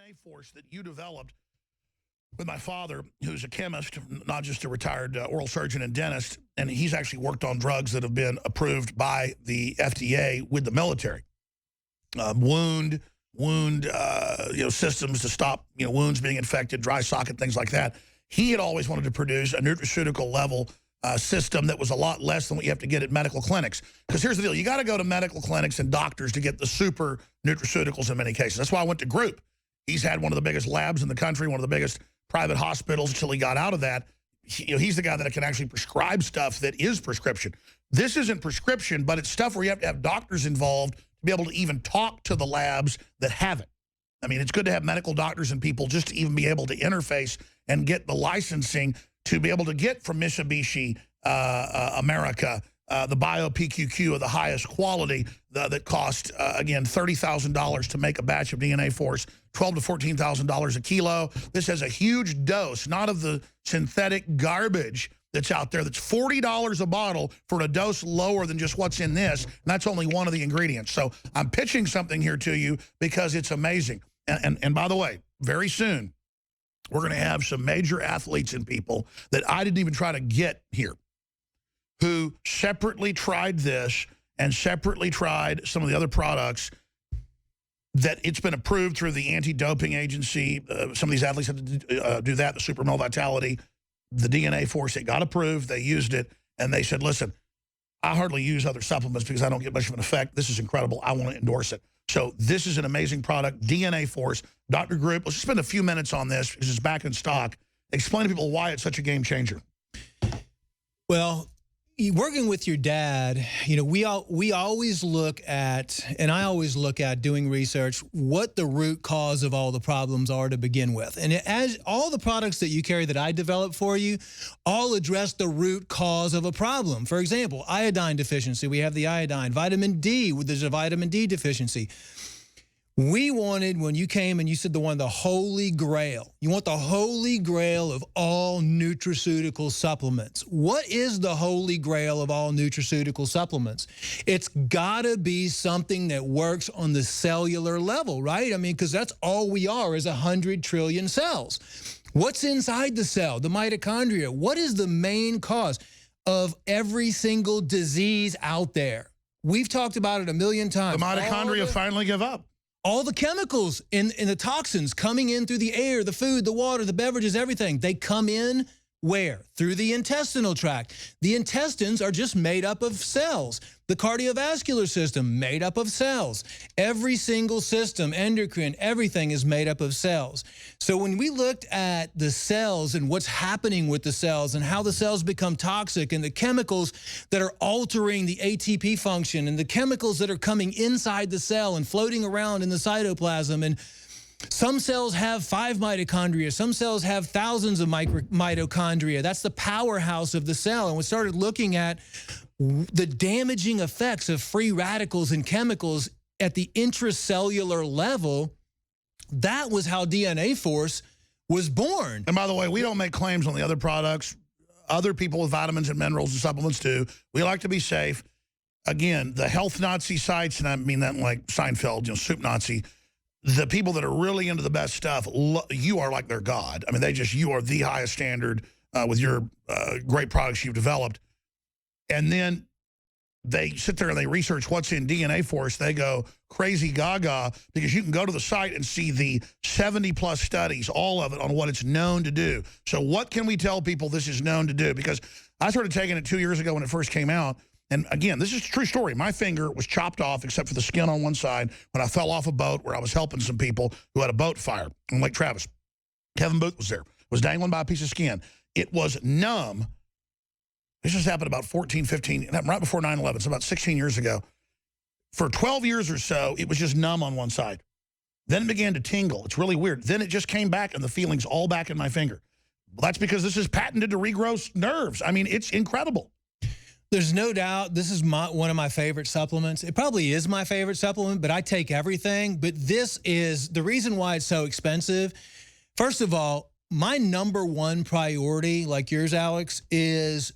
DNA force that you developed with my father, who's a chemist, not just a retired oral surgeon and dentist, and he's actually worked on drugs that have been approved by the FDA with the military. Wound systems to stop wounds being infected, dry socket, things like that. He had always wanted to produce a nutraceutical level system that was a lot less than what you have to get at medical clinics. Because here's the deal. You got to go to medical clinics and doctors to get the super nutraceuticals in many cases. That's why I went to Group. He's had one of the biggest labs in the country, one of the biggest private hospitals until he got out of that. He's the guy that can actually prescribe stuff that is prescription. This isn't prescription, but it's stuff where you have to have doctors involved to be able to even talk to the labs that have it. I mean, it's good to have medical doctors and people just to even be able to interface and get the licensing to be able to get from Mitsubishi America the Bio PQQ of the highest quality that cost, again, $30,000 to make a batch of DNA Force, $12,000 to $14,000 a kilo. This has a huge dose, not of the synthetic garbage that's out there that's $40 a bottle for a dose lower than just what's in this, and that's only one of the ingredients. So I'm pitching something here to you because it's amazing. And by the way, very soon, we're going to have some major athletes and people that I didn't even try to get here who separately tried this and separately tried some of the other products that it's been approved through the anti-doping agency. Some of these athletes had to do that, the Super Male Vitality, the DNA Force. It got approved. They used it, and they said, listen, I hardly use other supplements because I don't get much of an effect. This is incredible. I want to endorse it. So this is an amazing product, DNA Force. Dr. Group, let's just spend a few minutes on this because it's back in stock. Explain to people why it's such a game changer. Well, working with your dad, we always look at, and I always look at doing research, what the root cause of all the problems are to begin with. And as all the products that you carry that I developed for you all address the root cause of a problem. For example, iodine deficiency, we have the iodine. Vitamin D, there's a vitamin D deficiency. We wanted, when you came and you said the holy grail, you want the holy grail of all nutraceutical supplements. What is the holy grail of all nutraceutical supplements? It's gotta be something that works on the cellular level, right? I mean, because that's all we are is 100 trillion cells. What's inside the cell? The mitochondria. What is the main cause of every single disease out there? We've talked about it a million times. The mitochondria finally give up. All the chemicals in the toxins coming in through the air, the food, the water, the beverages, everything, they come in where? Through the intestinal tract. The intestines are just made up of cells. The cardiovascular system, made up of cells. Every single system, endocrine, everything is made up of cells. So when we looked at the cells and what's happening with the cells and how the cells become toxic and the chemicals that are altering the ATP function and the chemicals that are coming inside the cell and floating around in the cytoplasm, and some cells have 5 mitochondria. Some cells have thousands of mitochondria. That's the powerhouse of the cell. And we started looking at the damaging effects of free radicals and chemicals at the intracellular level. That was how DNA Force was born. And by the way, we don't make claims on the other products. Other people with vitamins and minerals and supplements do. We like to be safe. Again, the health Nazi sites, and I mean that like Seinfeld, soup Nazi, the people that are really into the best stuff, you are like their God. I mean, you are the highest standard with your great products you've developed. And then they sit there and they research what's in DNA Force. They go crazy gaga because you can go to the site and see the 70-plus studies, all of it, on what it's known to do. So what can we tell people this is known to do? Because I started taking it 2 years ago when it first came out. And again, this is a true story. My finger was chopped off except for the skin on one side when I fell off a boat where I was helping some people who had a boat fire on Lake Travis. Kevin Booth was there, was dangling by a piece of skin. It was numb. This just happened about 15, right before 9/11, so about 16 years ago. For 12 years or so, it was just numb on one side. Then it began to tingle. It's really weird. Then it just came back and the feeling's all back in my finger. Well, that's because this is patented to regrow nerves. I mean, it's incredible. There's no doubt this is one of my favorite supplements. It probably is my favorite supplement, but I take everything. But this is the reason why it's so expensive. First of all, my #1 priority, like yours, Alex, is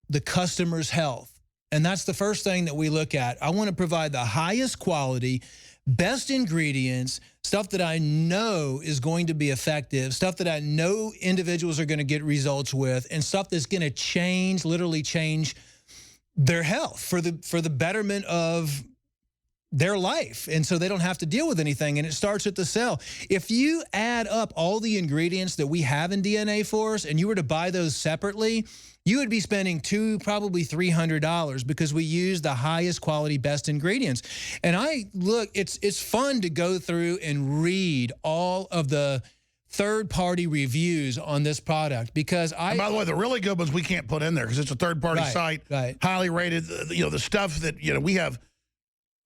the customer's health. And that's the first thing that we look at. I want to provide the highest quality, best ingredients, stuff that I know is going to be effective, stuff that I know individuals are going to get results with, and stuff that's going to change, literally change their health for the betterment of their life, and so they don't have to deal with anything, and it starts at the cell. If you add up all the ingredients that we have in DNA Force and you were to buy those separately, you would be spending probably $300 because we use the highest quality, best ingredients. And it's fun to go through and read all of the third-party reviews on this product because and by the way, the really good ones we can't put in there because it's a third-party site, highly rated. You know, the stuff that we have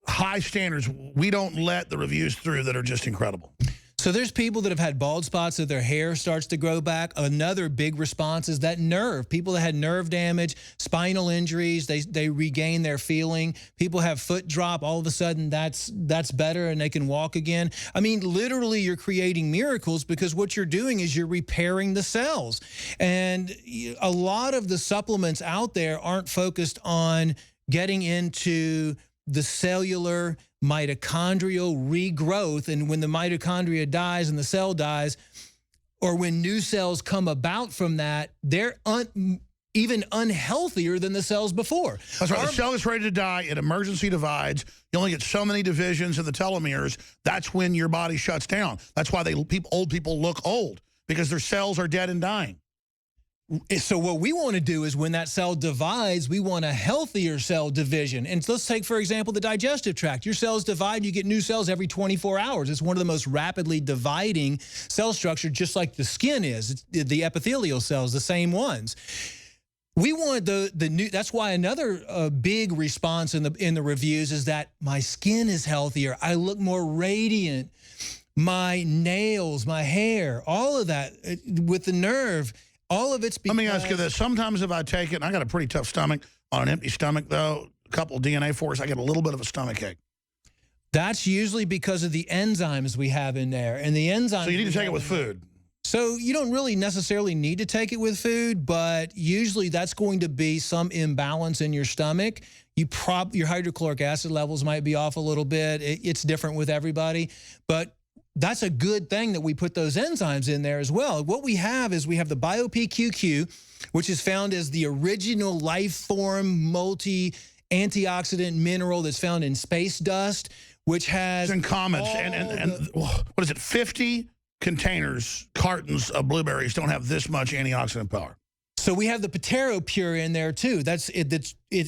high standards. We don't let the reviews through that are just incredible. So there's people that have had bald spots that their hair starts to grow back. Another big response is that nerve. People that had nerve damage, spinal injuries, they regain their feeling. People have foot drop. All of a sudden, that's better and they can walk again. I mean, literally, you're creating miracles because what you're doing is you're repairing the cells. And a lot of the supplements out there aren't focused on getting into the cellular mitochondrial regrowth, and when the mitochondria dies and the cell dies, or when new cells come about from that, they're even unhealthier than the cells before. That's right. The cell is ready to die. It emergency divides. You only get so many divisions in the telomeres. That's when your body shuts down. That's why old people look old, because their cells are dead and dying. So what we want to do is when that cell divides, we want a healthier cell division. And let's take, for example, the digestive tract. Your cells divide, you get new cells every 24 hours. It's one of the most rapidly dividing cell structure, just like the skin is. It's the epithelial cells, the same ones. We want the new. That's why another big response in the reviews is that my skin is healthier. I look more radiant. My nails, my hair, all of that with the nerve. All of it's because... Let me ask you this. Sometimes if I take it, and I got a pretty tough stomach, on an empty stomach, though, a couple of DNA Force, I get a little bit of a stomach ache. That's usually because of the enzymes we have in there. And the enzymes... So you need to take it with food. So you don't really necessarily need to take it with food, but usually that's going to be some imbalance in your stomach. Your hydrochloric acid levels might be off a little bit. It's different with everybody. But... that's a good thing that we put those enzymes in there as well. What we have is we have the BioPQQ, which is found as the original life form multi-antioxidant mineral that's found in space dust, which has... It's in comets. And what is it, 50 containers, cartons of blueberries don't have this much antioxidant power. So we have the Pteropure in there too. That's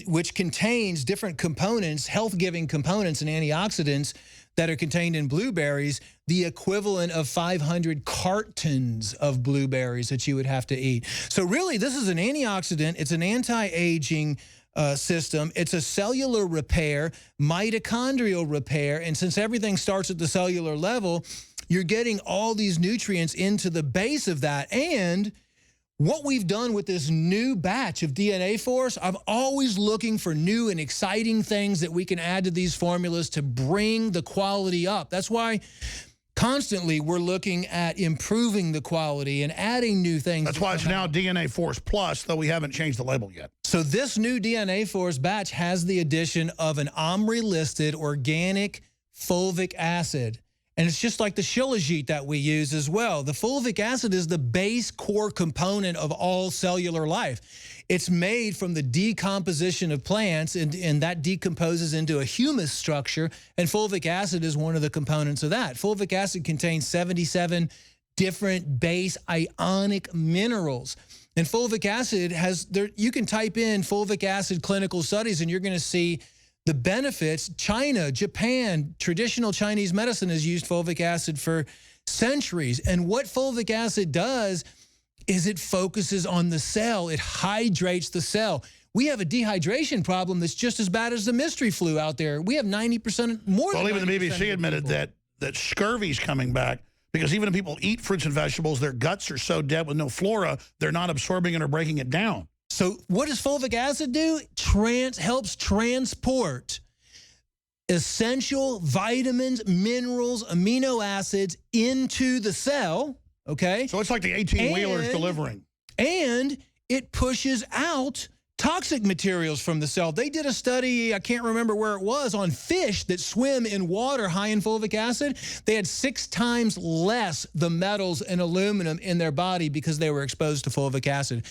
which contains different components, health-giving components and antioxidants that are contained in blueberries, the equivalent of 500 cartons of blueberries that you would have to eat. So really, this is an antioxidant. It's an anti-aging system. It's a cellular repair, mitochondrial repair, and since everything starts at the cellular level, you're getting all these nutrients into the base of that. And what we've done with this new batch of DNA Force, I'm always looking for new and exciting things that we can add to these formulas to bring the quality up. That's why constantly we're looking at improving the quality and adding new things. That's why it's now DNA Force Plus, though we haven't changed the label yet. So this new DNA Force batch has the addition of an OMRI-listed organic fulvic acid. And it's just like the shilajit that we use as well. The fulvic acid is the base core component of all cellular life. It's made from the decomposition of plants, and that decomposes into a humus structure, and fulvic acid is one of the components of that. Fulvic acid contains 77 different base ionic minerals. And fulvic acid you can type in fulvic acid clinical studies, and you're going to see the benefits. China, Japan, traditional Chinese medicine has used fulvic acid for centuries. And what fulvic acid does is it focuses on the cell. It hydrates the cell. We have a dehydration problem that's just as bad as the mystery flu out there. We have 90% more than 90%. Well, even the BBC admitted that scurvy's coming back because even if people eat fruits and vegetables, their guts are so dead with no flora, they're not absorbing it or breaking it down. So what does fulvic acid do? Helps transport essential vitamins, minerals, amino acids into the cell, okay? So it's like the 18-wheelers delivering. And it pushes out toxic materials from the cell. They did a study, I can't remember where it was, on fish that swim in water high in fulvic acid. They had 6 times less the metals and aluminum in their body because they were exposed to fulvic acid.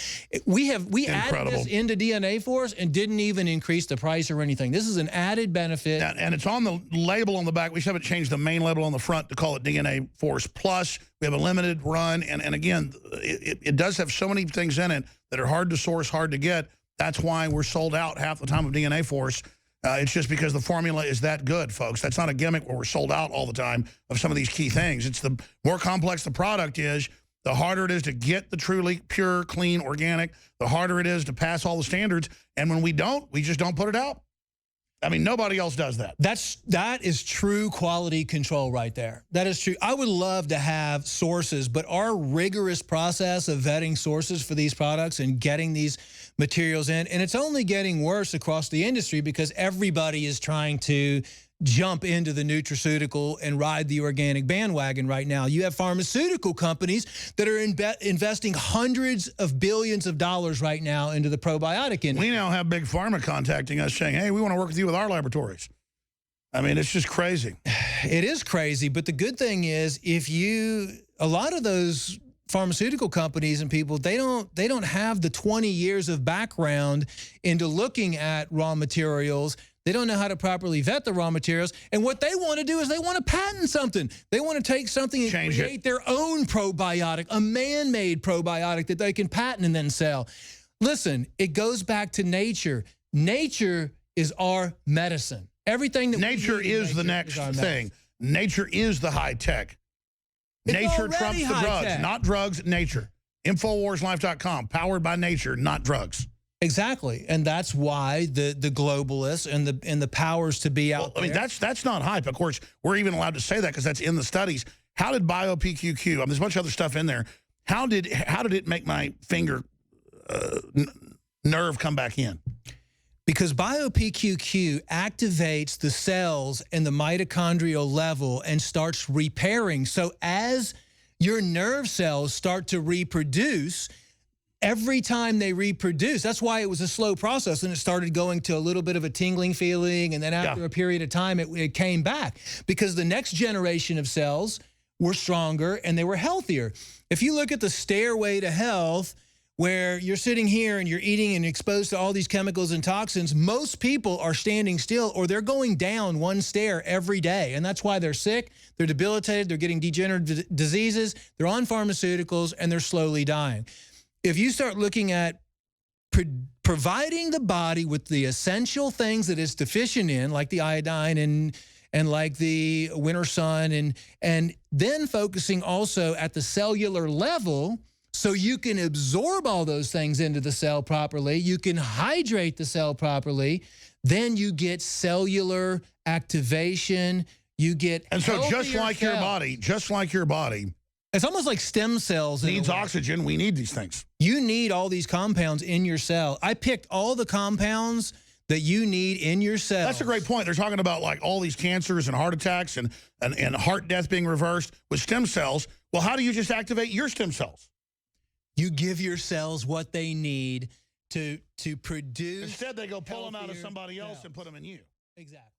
We added this into DNA Force and didn't even increase the price or anything. This is an added benefit. And it's on the label on the back. We just haven't changed the main label on the front to call it DNA Force Plus. We have a limited run. And again, it does have so many things in it that are hard to source, hard to get. That's why we're sold out half the time of DNA Force. It's just because the formula is that good, folks. That's not a gimmick where we're sold out all the time of some of these key things. It's the more complex the product is, the harder it is to get the truly pure, clean, organic, the harder it is to pass all the standards. And when we don't, we just don't put it out. I mean, nobody else does that. That is true quality control right there. That is true. I would love to have sources, but our rigorous process of vetting sources for these products and getting these materials in, and it's only getting worse across the industry because everybody is trying to jump into the nutraceutical and ride the organic bandwagon right now. You have pharmaceutical companies that are investing hundreds of billions of dollars right now into the probiotic industry. We now have Big Pharma contacting us saying, hey, we want to work with you with our laboratories. I mean, it's just crazy. It is crazy, but the good thing is a lot of those pharmaceutical companies and people, they don't have the 20 years of background into looking at raw materials. They don't know how to properly vet the raw materials. And what they want to do is they want to patent something. They want to take something and create their own probiotic, a man-made probiotic that they can patent and then sell. Listen, it goes back to nature. Nature is our medicine. Everything that nature is the next thing. Nature is the high tech. Nature trumps the drugs, not drugs, nature. InfoWarsLife.com, powered by nature, not drugs. Exactly, and that's why the globalists and the powers to be out there. I mean, that's not hype. Of course, we're even allowed to say that because that's in the studies. How did BioPQQ? I mean, there's a bunch of other stuff in there. How did it make my finger nerve come back in? Because BioPQQ activates the cells in the mitochondrial level and starts repairing. So as your nerve cells start to reproduce, every time they reproduce, that's why it was a slow process, and it started going to a little bit of a tingling feeling, and then after a period of time, it came back. Because the next generation of cells were stronger and they were healthier. If you look at the stairway to health, where you're sitting here and you're eating and exposed to all these chemicals and toxins, most people are standing still or they're going down one stair every day. And that's why they're sick, they're debilitated, they're getting degenerative diseases, they're on pharmaceuticals, and they're slowly dying. If you start looking at providing the body with the essential things that it's deficient in, like the iodine and like the winter sun, and then focusing also at the cellular level, so you can absorb all those things into the cell properly, you can hydrate the cell properly, then you get cellular activation, you get And so just like cells. your body, It's almost like stem cells. Needs oxygen, we need these things. You need all these compounds in your cell. I picked all the compounds that you need in your cell. That's a great point. They're talking about like all these cancers and heart attacks and heart death being reversed with stem cells. Well, how do you just activate your stem cells? You give your cells what they need to produce. Instead, they go pull them out of somebody else and put them in you. Exactly.